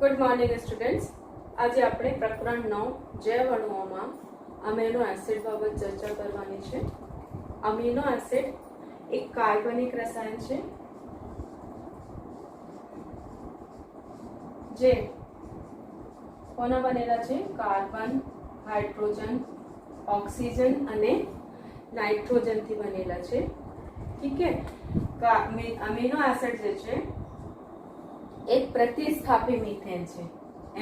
Good morning students. आज આપણે પ્રકરણ 9 જૈવ અણુઓમાં અમીનો એસિડ બાબત ચર્ચા કરવાની છે। અમીનો એસિડ એક કાર્બનિક રસાયણ છે જે કોના બનેલા છે? કાર્બન, હાઇડ્રોજન, ઓક્સિજન અને નાઇટ્રોજન થી બનેલા છે। ठीक है। अमीनो एसिड जे छे एक प्रतिस्थापी मीथेन छे।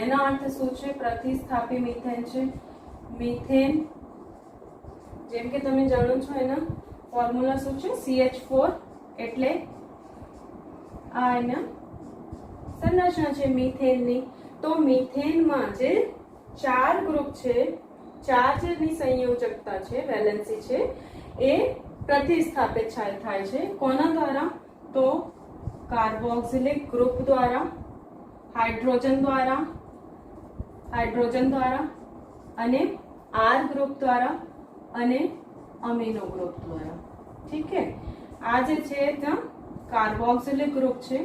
एनो अर्थ शुं छे? प्रतिस्थापी मीथेन छे। मीथेन जेम के तमे जाणो छो एना फॉर्म्युला शुं छे? CH4 એટલે આ એના સંરચના છે મીથેન ની। તો મીથેન માં જે ચાર ગ્રુપ છે, ચાર્જની સંયોજકતા છે, વેલેન્સી છે, એ प्रतिस्थापित थाय छे। कोना द्वारा? तो कार्बोक्सिलिक ग्रुप द्वारा, हाइड्रोजन द्वारा अने आर ग्रुप द्वारा अने अमीनो ग्रुप द्वारा। ठीक है। आ जे छे त्या कार्बोक्सिलिक ग्रुप छे,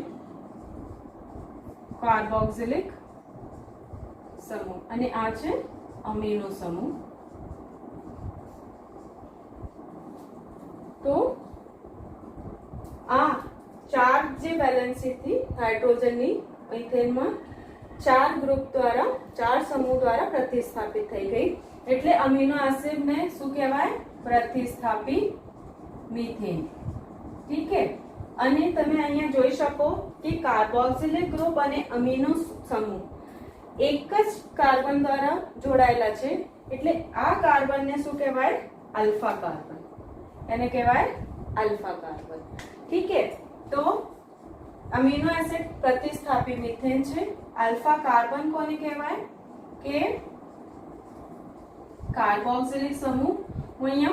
कार्बोक्सिलिक समूह, अने आ छे अमीनो समूह। तो आ चार जे वेलेंसी थी हाइड्रोजन नी मीथेन में चार ग्रुप द्वारा, चार समूह द्वारा प्रतिस्थापित थई गई एटले अमीनो एसिड ने शुं कहेवाय? प्रतिस्थापी मीथेन। ठीक है। अने तमे अहींया जोई शको कि कार्बोक्सिलिक ग्रुप अने अमीनो समूह एक ज कार्बन द्वारा जोड़ायेला छे एटले आ कार्बन ने शुं कहेवाय? Alpha carbon. એને કહેવાય अल्फा कार्बन। ठीक है। तो अमीनो एसिड प्रतिस्थापी मीथेन छे। अल्फा कार्बन कोने कहेवाय? के कार्बोक्सिलिक समूह, અહીંયા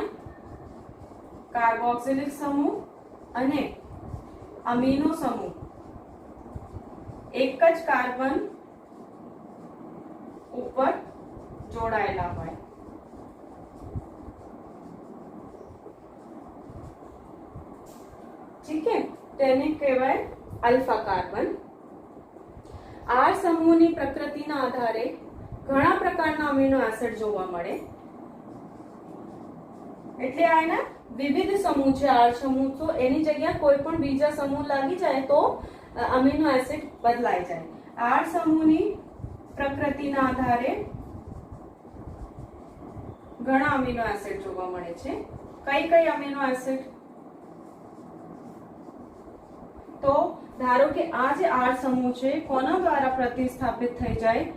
कार्बोक्सिलिक समूह અને अमीनो समूह એક જ કાર્બન ઉપર જોડાયેલા હોય। ठीक है। તેને કહેવાય अल्फा कार्बन। आर समूहની પ્રકૃતિના આધારે ઘણા પ્રકારના અમીનો એસિડ જોવા મળે। એટલે આ એના વિવિધ સમૂહ છે આર સમૂહ। તો એની જગ્યા કોઈ પણ બીજા સમૂહ લાગી જાય તો અમીનો એસિડ બદલાઈ જાય। આર સમૂહની પ્રકૃતિના આધારે ઘણા અમીનો એસિડ જોવા મળે છે। કઈ અમીનો એસિડ? तो धारो के आ जे आर समूह छे कोना द्वारा प्रतिस्थापित थई जाय?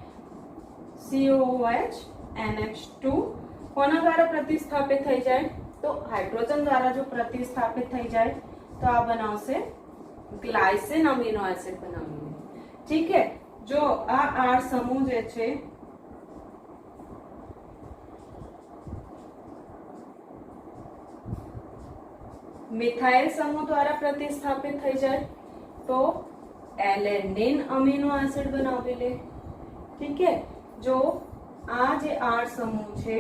COOH NH2 कोना द्वारा प्रतिस्थापित थई जाय? तो हाइड्रोजन द्वारा जो प्रतिस्थापित थई जाय तो आ बनावशे ग्लाइसिन अमीनो एसिड बनावीने। ठीक है। जो आ आर समूह जे छे मिथाइल समूह द्वारा प्रतिस्थापित थई जाए तो एलेनिन अमीनो एसिड बनावी ले। ठीक है। जो आ जे आर समूह छे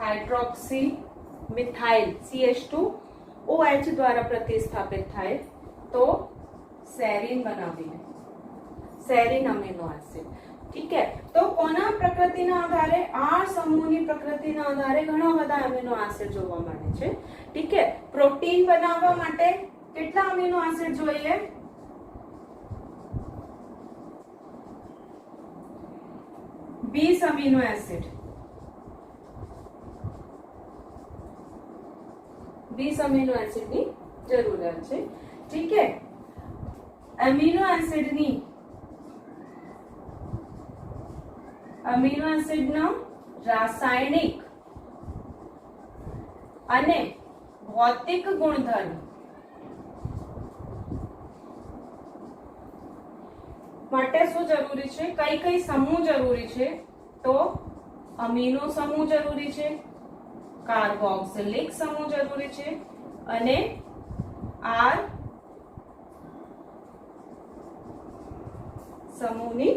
हाइड्रोक्सी मिथाइल CH2OH द्वारा प्रतिस्थापित थाय तो सेरीन बनावी ले, सेरीन अमीनो एसिड। ठीक है। तो कोना प्रकृतिना आधारे आर समूहनी प्रकृतिना आधारे घणा बधा अमीनो एसिड जोवा मळे छे। ठीक है। प्रोटीन बनाववा माटे કેટલા अमीनो एसिड જોઈએ? 20 अमीनो एसिड। 20 अमीनो एसिड ની જરૂરિયાત છે। ठीक है। अमीनो एसिड ની अमीनो एसिड नो रासायनिक अने भौतिक गुणधर्म माटे शुं जरूरी छे? कई समूह जरूरी छे? तो अमीनो समूह जरूरी छे, कार्बोक्सिलिक समूह जरूरी छे अने आर समूहनी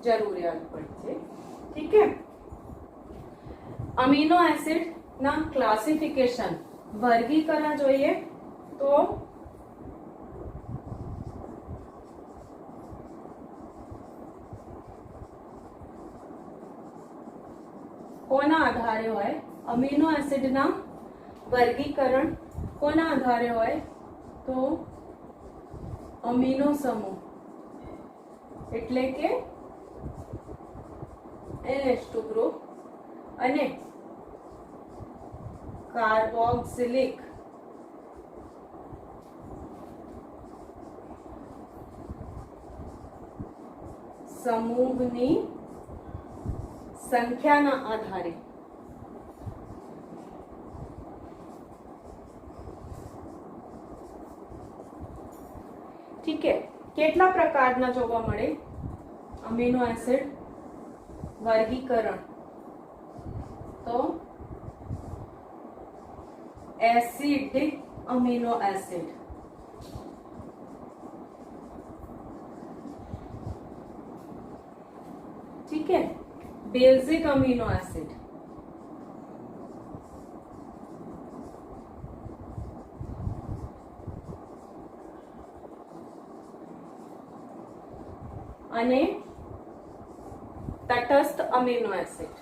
जरूरियात पड़े। ठीक है। अमीनो एसिड ना क्लासिफिकेशन वर्गीकरण જોઈએ તો કોના આધારે હોય? અમીનો એસિડના વર્ગીકરણ કોના આધારે હોય? તો અમીનો સમૂહ એટલે કે NH2 ગ્રુપ અને કાર્બોક્સિલિક સમૂહની સંખ્યાના આધારે ઠીક છે. કેટલા પ્રકારના જોવા મળે અમીનો એસિડ વર્ગીકરણ? તો એસિડિક અમીનો એસિડ, ठीक है, बेसिक अमीनो एसिड, અને તટસ્થ અમીનો એસિડ.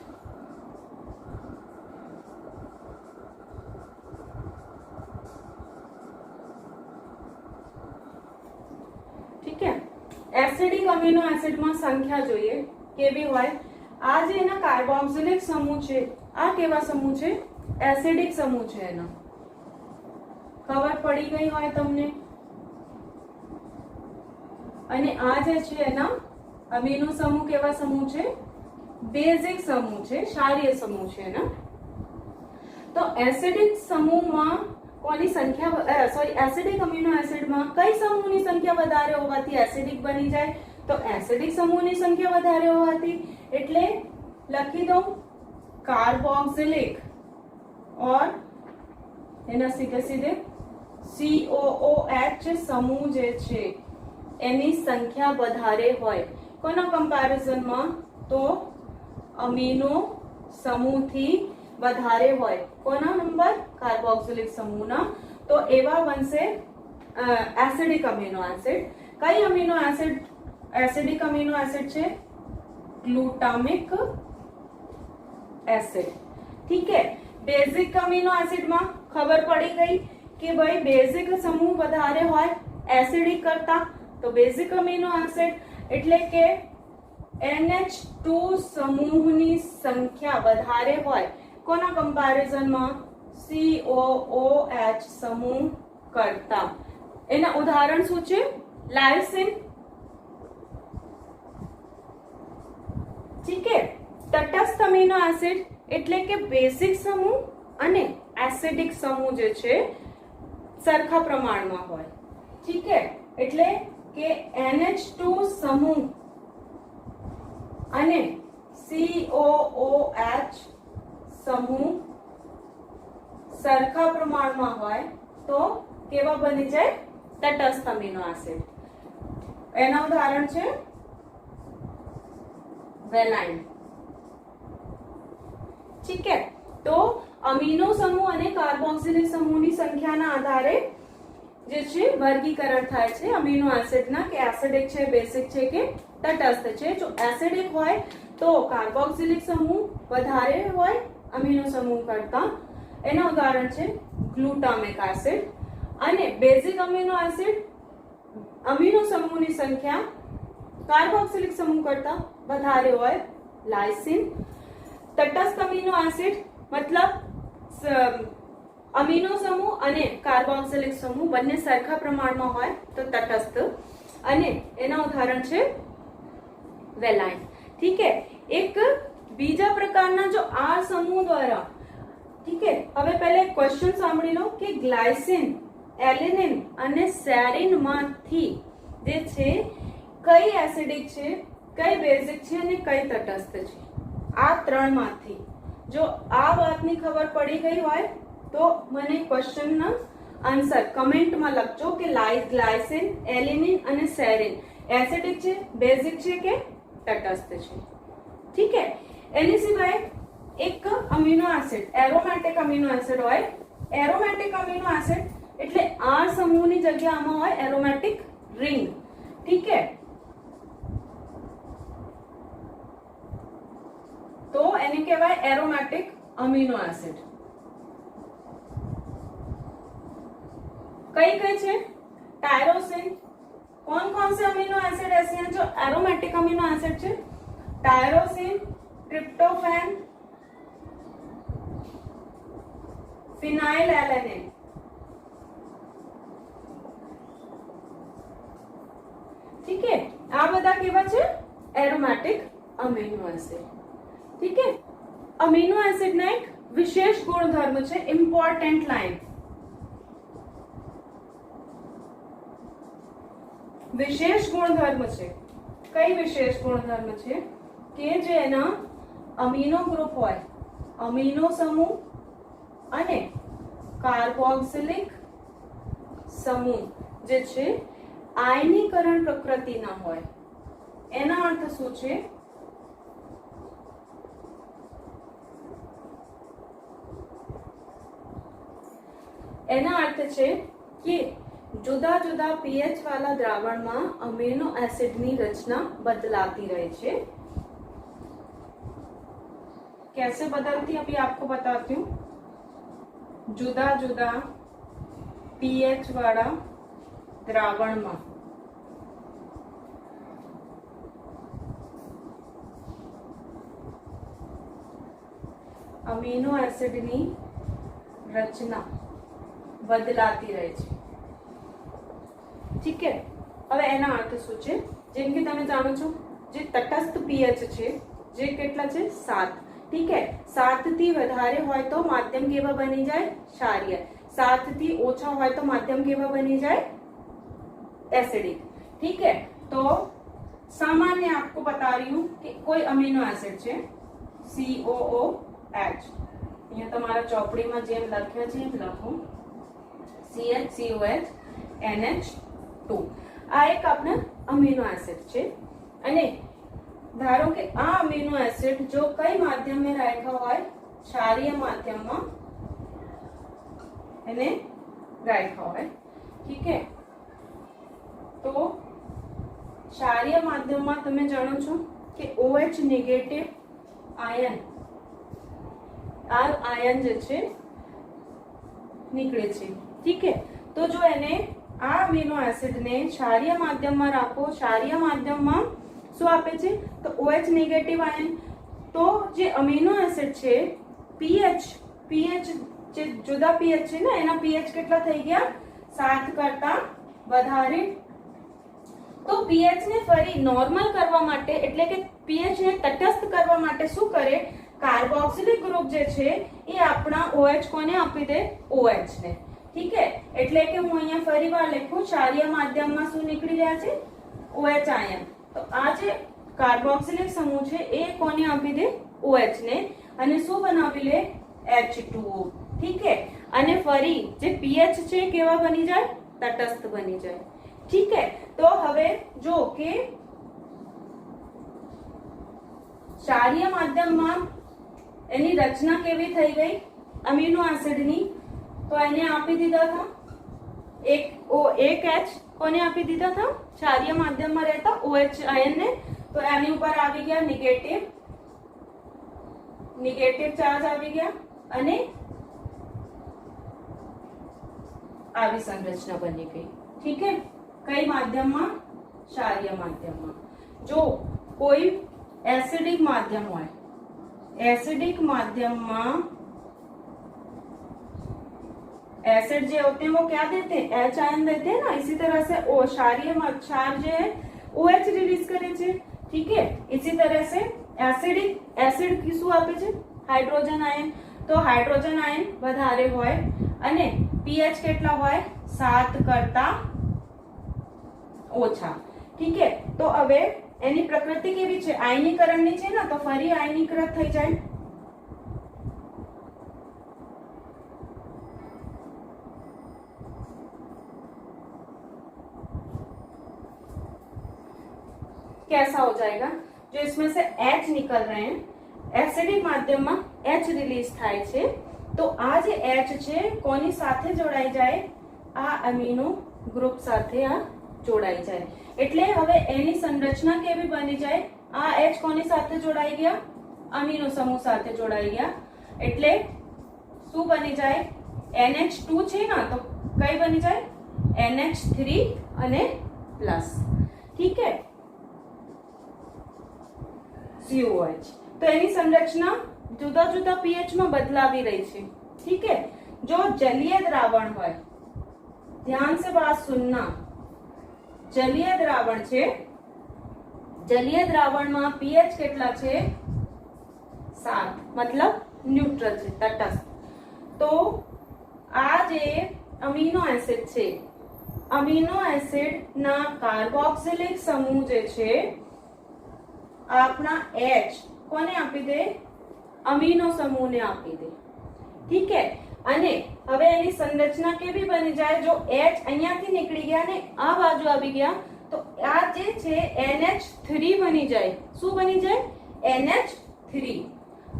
ઠીક છે. એસિડિક અમીનો એસિડમાં સંખ્યા જોઈએ કેવી હોય. આ જે એના કાર્બોક્સિલિક સમૂહ છે, આ કેવા સમૂહ છે? એસિડિક સમૂહ છે. એનો ખબર પડી ગઈ હોય તમને. અને આ જે છે એના અમીનો સમૂહ કેવા સમૂહ છે? બેઝિક સમૂહ છે, ક્ષારીય સમૂહ છે એના. તો એસિડિક સમૂહમાં કોની સંખ્યા એસિડિક અમીનો એસિડમાં કઈ સમૂહની સંખ્યા વધારે હોવાથી એસિડિક બની જાય? તો એસિડિક સમૂહની સંખ્યા વધારે હોવાથી એટલે લખી દઉં કાર્બોક્સિલિક और એના સીધે સીધે COOH સમૂહ જે છે એની સંખ્યા વધારે હોય. કોના કમ્પેરિઝનમાં? તો અમીનો સમૂહથી વધારે હોય. કોના નંબર? કાર્બોક્સિલિક સમૂહના. તો એવા બનશે એસિડિક અમીનો એસિડ. કઈ amino acid acidic amino acid છે? Glutamic acid. ઠીક है. બેઝિક અમીનો એસિડમાં ખબર પડી ગઈ કે ભાઈ બેઝિક સમૂહ વધારે હોય એસિડિક કરતા. તો બેઝિક અમીનો એસિડ એટલે કે NH2 સમૂહની સંખ્યા વધારે હોય કોના કમ્પેરિઝનમાં? COOH સમૂહ કરતા. એના ઉદાહરણ શું છે? લાયસિન. ઠીક है. તટસ્થ અમીનો એસિડ એટલે કે બેઝિક સમૂહ અને એસિડિક સમૂહ જે છે સરખા પ્રમાણમાં હોય. ઠીક है. એટલે કે NH2 સમૂહ અને COOH સમૂહ સરખા પ્રમાણમાં હોય તો કેવા બની જાય? તટસ્થ અમીનો એસિડ. એના ઉદાહરણ છે વેલાઇન. ઠીક है. તો અમીનો સમૂહ અને કાર્બોક્સિલિક સમૂહની સંખ્યાના આધારે જે છે વર્ગીકરણ થાય છે અમીનો એસિડના કે એસિડિક છે, બેઝિક છે કે તટસ્થ છે. જો એસિડિક હોય તો કાર્બોક્સિલિક સમૂહ વધારે હોય અમીનો સમૂહ કરતા. એના ઉદાહરણ છે ગ્લુટામિક એસિડ. અને બેઝિક અમીનો એસિડ અમીનો સમૂહની સંખ્યા કાર્બોક્સિલિક સમૂહ કરતા વધારે હોય લાયસિન. તટસ્થ અમીનો એસિડ મતલબ અમીનો સમૂહ અને કાર્બોક્સિલિક સમૂહ બંને સરખા પ્રમાણમાં હોય તો તટસ્થ. અને એના ઉદાહરણ છે વેલાઇન. ઠીક है. એક બીજા પ્રકારના જો આ સમૂહ દ્વારા ઠીક है. હવે પહેલા એક ક્વેશ્ચન સાંભળી લો કે ગ્લાયસિન, એલિનિન અને સેરિન માંથી જે છે કઈ એસિડિક છે, કઈ બેઝિક છે અને કઈ તટસ્થ છે? આ ત્રણમાંથી જો આ વાતની ખબર પડી ગઈ હોય તો મને ક્વેશ્ચનના આન્સર કમેન્ટમાં લખજો કે ગ્લાયસિન, એલિનિન અને સેરિન એસિડિક છે, બેઝિક છે કે તટસ્થ છે. ઠીક है. એની સિવાય એક amino acid aromatic amino acid હોય. એરોમેટિક અમીનો એસિડ એટલે આ સમૂહની જગ્યા આમાં હોય એરોમેટિક રિંગ. ઠીક है, તો એને કહેવાય એરોમેટિક અમીનો એસિડ. कई कई छे टायरोसिन. कौन कौन से अमीनो एसिड ऐसे हैं जो एरोमेटिक अमीनो एसिड छे? Tyrosine, tryptophan, phenylalanine. ठीक है, आ बधा केवा छे एरोमेटिक अमीनो एसिड. ठीक है, अमीनो एसिड ना एक विशेष गुणधर्म छे, इम्पोर्टेंट लाइन. विशेष गुणधर्म छे. कई विशेष गुणधर्म छे के जेना अमीनो ग्रुप होय, अमीनो समूह अने कार्बोक्सिलिक समूह जे छे आयनीकरण प्रकृतिना होय. एना अर्थ शुं छे? एना अर्थ छे कि जुदा जुदा पीएच वाला द्रावण में अमीनो एसिड नी रचना बदलाती रहे छे. कैसे बदलती अभी आपको बताती हूँ. जुदा जुदा पीएच वाला द्रावण में अमीनो एसिड नी रचना बदलाती रहे छे. ठीक है, હવે એના અર્થ શું છે? જેમ કે તમે જાણો છો જે તટસ્થ પીએચ છે જે કેટલા છે 7. ठीक है, 7 થી વધારે હોય તો માધ્યમ કેવા બની જાય? ક્ષારીય. 7 થી ઓછા હોય તો માધ્યમ કેવા બની જાય? एसिडिक. ठीक है, तो सामान्य आपको बता रही हूं कि कोई अमीनो एसिड है COOH. અહીંયા તમારા ચોપડીમાં જેમ લખ્યા છે એમ લખો CHCOH NH2. આ એક આપણા અમીનો એસિડ છે અને ધારો કે આ અમીનો એસિડ જો કઈ માધ્યમમાં રાખ્યા હોય? ક્ષારીય માધ્યમમાં એને રાખ્યા હોય. ठीक है, तो क्षारीय माध्यमમાં તમે જાણો છો કે OH નેગેટિવ આયન આ આયન જે છે નીકળે છે. ठीक है, तो જો એને આ અમીનો એસિડ ને ક્ષારીય માધ્યમમાં રાખો, ક્ષારીય માધ્યમમાં શું આપે છે? તો OH નેગેટિવ આયન. તો જે અમીનો એસિડ છે pH જે જુદા pH છે ને એના pH કેટલા થઈ ગયા? 7 કરતા વધારે. તો pH ને ફરી નોર્મલ કરવા માટે એટલે કે pH ને તટસ્થ કરવા માટે શું કરે? કાર્બોક્સિલિક ગ્રુપ જે છે એ આપણા OH કોને આપી દે? OH ને. ठीक है, એટલે કે હું અહીંયા ફરીવાર લખું ક્ષારીય માધ્યમમાં શું નીકળી રહ્યા છે? OH ion. તો આ જે કાર્બોક્સિલિક સમૂહ છે એ કોને આપી દે? OH ને અને શું બનાવી લે? H2O. ठीक है, અને ફરી જે pH છે કેવા બની જાય? તટસ્થ બની જાય. ठीक है, तो હવે જો કે ક્ષારીય માધ્યમમાં એની રચના કેવી થઈ ગઈ અમીનો એસિડની? तो એને આપી દીધા था एक H. કોને આપી દીધા था? क्षारीय माध्यमમાં રહેતા OH આયન ને. તો એની ઉપર આવી ગયા નેગેટિવ ચાર્જ આવી ગયા અને આવી સંરચના બની ગઈ. ठीक है, કઈ માધ્યમમાં? क्षारीय माध्यमમાં. જો કોઈ એસિડિક માધ્યમ હોય, एसिडिक माध्यमમાં एसिड जो होते हैं वो क्या देते हैं? H आयन देते हैं ना. इसी तरह से ओ क्षारीय क्षार जो है OH रिलीज करे छे. ठीक है, इसी तरह से एसिड की શું આપે છે? Hydrogen ion. तो हाइड्रोजन आयन વધારે હોય અને pH કેટલા હોય? 7 કરતા ઓછા. ठीक है, तो હવે એની પ્રકૃતિ કેવી છે? આયનીકરણની છે ને, તો ફરી આયનીકૃત થઈ જાય. कैसा हो जाएगा? जो इसमें से H निकल रहे हैं, एसिडिक माध्यम में H रिलीज थाय छे. तो आ जे H छे कोनी साथे जोड़ाई जाए? આ અમીનો ગ્રુપ સાથે આ જોડાઈ જાય. એટલે હવે એની સંરચના કેવી બની જાય? આ H કોની સાથે જોડાઈ ગયા? અમીનો સમૂહ સાથે જોડાઈ ગયા. એટલે શું બની જાય? NH2 છે ને, તો કઈ બની જાય? NH3 અને પ્લસ. ઠીક है, COH. તો એની સંરચના જુદા જુદા pH માં બદલાવી રહી છે. ठीक है, जो जलीय द्रावण હોય, ध्यान से बात सुनना, जलीय द्रावण છે, जलीय द्रावણમાં pH કેટલા છે? 7, मतलब ન્યુટ્રલ છે, તટસ્થ. તો આ જે અમીનો એસિડ છે, અમીનો એસિડ ના કાર્બોક્સિલિક સમૂહ જે છે આપણા H કોને આપી દે? અમીનો સમૂહને આપી દે. ઠીક है, અને હવે એની સંરચના કેવી બની જાય? જો H અહીંયાથી નીકળી ગયા ને આ બાજુ આવી ગયા તો આ જે છે NH3 બની જાય. શું બની જાય? NH3.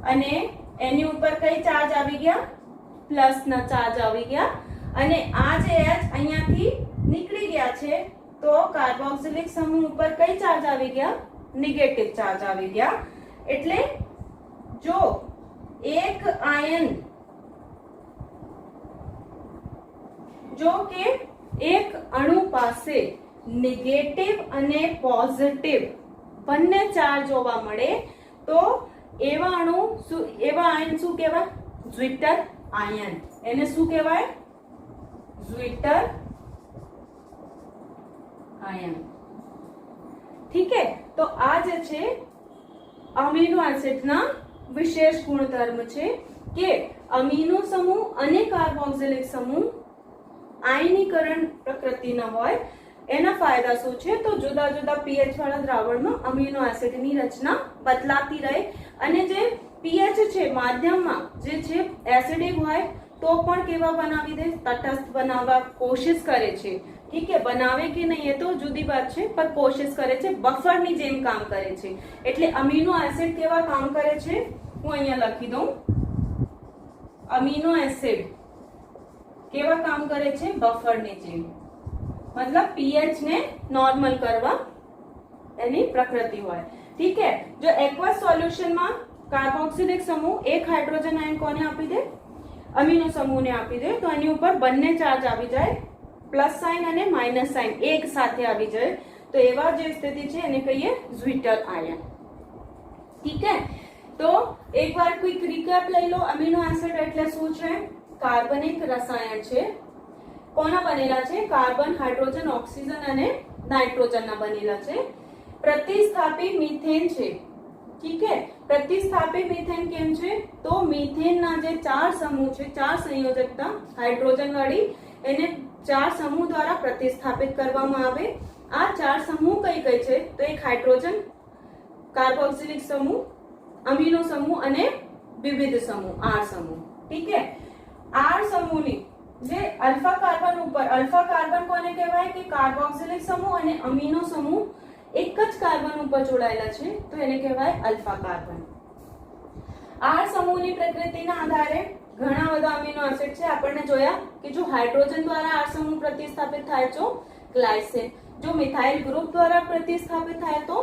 અને એની ઉપર કઈ ચાર્જ આવી ગયા? પ્લસ ના ચાર્જ આવી ગયા. અને આ જે H અહીંયાથી નીકળી ગયા છે તો કાર્બોક્સિલિક સમૂહ ઉપર કઈ ચાર્જ આવી ગયા? નેગેટિવ ચાર્જ આવી ગયા. એટલે જો એક આયન, જો કે એક અણુ પાસે નેગેટિવ અને પોઝિટિવ બંને ચાર્જ જોવા મળે તો એવા અણુ એવા આયન શું કહેવાય? Zwitter ion. એને શું કહેવાય? Zwitter ion. ઠીક है, તો આ જે છે અમીનો એસિડના વિશેષ ગુણધર્મ છે કે અમીનો સમૂહ અને કાર્બોક્સિલિક સમૂહ આયનીકરણ પ્રકૃતિના હોય. એના ફાયદા શું છે? તો જુદા જુદા pH વાળા દ્રાવણમાં અમીનો એસિડની રચના બદલાતી રહે. અને જે pH છે માધ્યમમાં જે છે એસિડિક હોય તો પણ કેવા બનાવી દે? તટસ્થ બનાવવા કોશિશ કરે છે. ઠીક है, બનાવે કે નહીં એ તો જુદી વાત છે, પણ કોશિશ કરે છે, બફરની જેમ કામ કરે છે. એટલે અમીનો એસિડ કેવા કામ કરે છે? હું અહીંયા લખી દઉં. અમીનો એસિડ કેવા કામ કરે છે? બફરની જેમ. मतलब pH ને નોર્મલ કરવા એની પ્રકૃતિ હોય. ઠીક है, જો એક્વસ સોલ્યુશનમાં કાર્બોક્સિલિક સમૂહ એક હાઇડ્રોજન આયન કોને આપી દે? અમીનો સમૂહને આપી દે તો એની ઉપર બંને ચાર્જ આવી જાય, પ્લસ સાઇન અને માઇનસ સાઇન એક સાથે આવી જાય. તો એવા જે સ્થિતિ છે એને કહીએ ઝ્વિટર આયન. ઠીક है, તો એકવાર ક્વિક રીકેપ લઈ લો. અમીનો એસિડ એટલે શું છે? કાર્બનિક રસાયણ છે. કોના બનેલા છે? કાર્બન, હાઇડ્રોજન, ઓક્સિજન અને નાઇટ્રોજનના બનેલા છે. પ્રતિસ્થાપી મીથેન છે. ઠીક है, પ્રતિસ્થાપી મીથેન કેમ છે? તો મીથેનના જે 4 સમૂહ છે, 4 સંયોજકતા હાઇડ્રોજન વાળી, એને 4 સમૂહ દ્વારા પ્રતિસ્થાપિત કરવામાં આવે. આ 4 સમૂહ કઈ કઈ છે? તો એક હાઇડ્રોજન, કાર્બોક્સિલિક સમૂહ, અમીનો સમૂહ અને વિવિધ સમૂહ, R સમૂહ. ઠીક है, R સમૂહની જે અલ્ફા કાર્બન ઉપર, અલ્ફા કાર્બન કોને કહેવાય? કે કાર્બોક્સિલિક સમૂહ અને અમીનો સમૂહ એક જ કાર્બન ઉપર જોડાયેલા છે તો એને કહેવાય અલ્ફા કાર્બન. R સમૂહની પ્રકૃતિના આધારે ઘણા બધા અમીનો એસિડ છે. આપણને જોયા કે જો હાઇડ્રોજન દ્વારા R સમૂહ પ્રતિસ્થાપિત થાય તો ગ્લાયસિન, જો મિથાઇલ ગ્રુપ દ્વારા પ્રતિસ્થાપિત થાય તો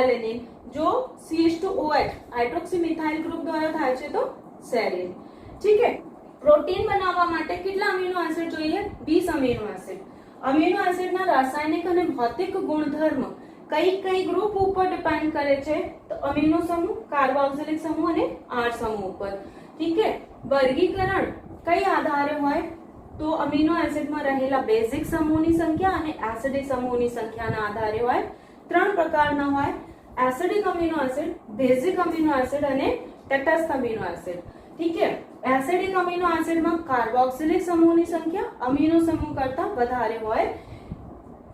એલેનિન, જો CH2OH હાઇડ્રોક્સી મિથાઇલ ગ્રુપ દ્વારા થાય છે તો સેરીન. ઠીક है, પ્રોટીન બનાવવા માટે કેટલા અમીનો એસિડ જોઈએ? 20 અમીનો એસિડ. અમીનો એસિડના રાસાયણિક અને ભૌતિક ગુણધર્મ કઈ કઈ ગ્રુપ ઉપર ડિપેન્ડ કરે છે? તો અમીનો સમૂહ, કાર્બોક્સિલિક સમૂહ અને R સમૂહ ઉપર. ઠીક है, વર્ગીકરણ કઈ આધારે હોય? તો અમીનો એસિડમાં રહેલા બેઝિક સમૂહની સંખ્યા અને એસિડિક સમૂહની સંખ્યાના આધારે હોય. 3 પ્રકારના હોય: acidic amino acid, basic amino acid અને તટસ્થ અમીનો એસિડ. ઠીક है, એસિડિક અમીનો એસિડમાં કાર્બોક્સિલિક સમૂહની સંખ્યા અમીનો સમૂહ કરતા વધારે હોય.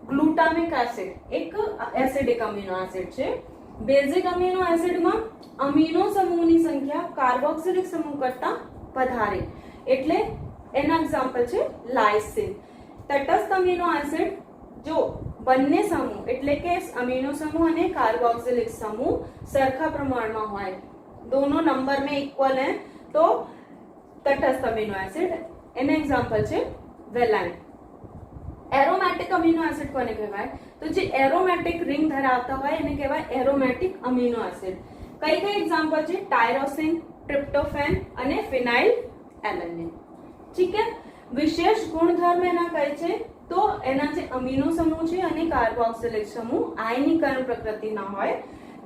ગ્લુટામિક એસિડ એક એસિડિક અમીનો એસિડ છે. બેઝિક અમીનો એસિડમાં અમીનો સમૂહની સંખ્યા કાર્બોક્સિલિક સમૂહ કરતા વધારે, એટલે એના એક્ઝામ્પલ છે લાઇસિન. તટસ્થ અમીનો એસિડ જો બંને સમૂહ એટલે કે અમીનો સમૂહ અને કાર્બોક્સિલિક समूह સરખા પ્રમાણમાં હોય, दोनों नंबर में इक्वल है तो तटस्थ अमीनो एसिड. एन एग्जांपल છે વેલાइन. એરોમેટિક અમીનો એસિડ કોને કહેવાય? તો જે એરોમેટિક રિંગ ધરાવતા હોય એને કહેવાય એરોમેટિક અમીનો એસિડ. કઈ કઈ એક્ઝામ્પલ છે? ટાયરોસિન, ટ્રિપ્ટોફેન અને ફિનાઇલ એલેનિન. ઠીક છે. વિશેષ ગુણધર્મ એના કઈ છે? તો એના જે અમીનો સમૂહ છે અને કાર્બોક્સિલિક સમૂહ આયનીકરણ પ્રકૃતિના હોય,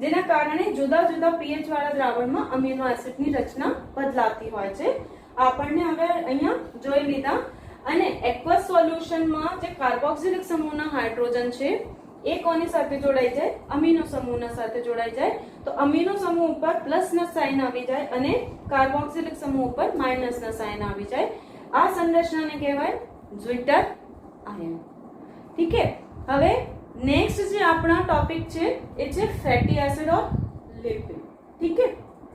જેના કારણે જુદા જુદા પીએચ વાળા દ્રાવણમાં અમીનો એસિડની રચના બદલાતી હોય છે. આપણને હવે અહીંયા જોઈ લીધા. અને એક્વસ સોલ્યુશનમાં જે કાર્બોક્સિલિક સમૂહના હાઇડ્રોજન છે એ કોની સાથે જોડાઈ જાય? અમીનો સમૂહના સાથે જોડાઈ જાય. તો અમીનો સમૂહ ઉપર પ્લસના સાઇન આવી જાય અને કાર્બોક્સિલિક સમૂહ ઉપર માઇનસના સાઇન આવી જાય. આ સંરચનાને કહેવાય ઝ્વિટર આયન. ઠીક છે. હવે નેક્સ્ટ જે આપણા ટોપિક છે એ છે ફેટી એસિડ ઓર લિપિડ. ઠીક છે.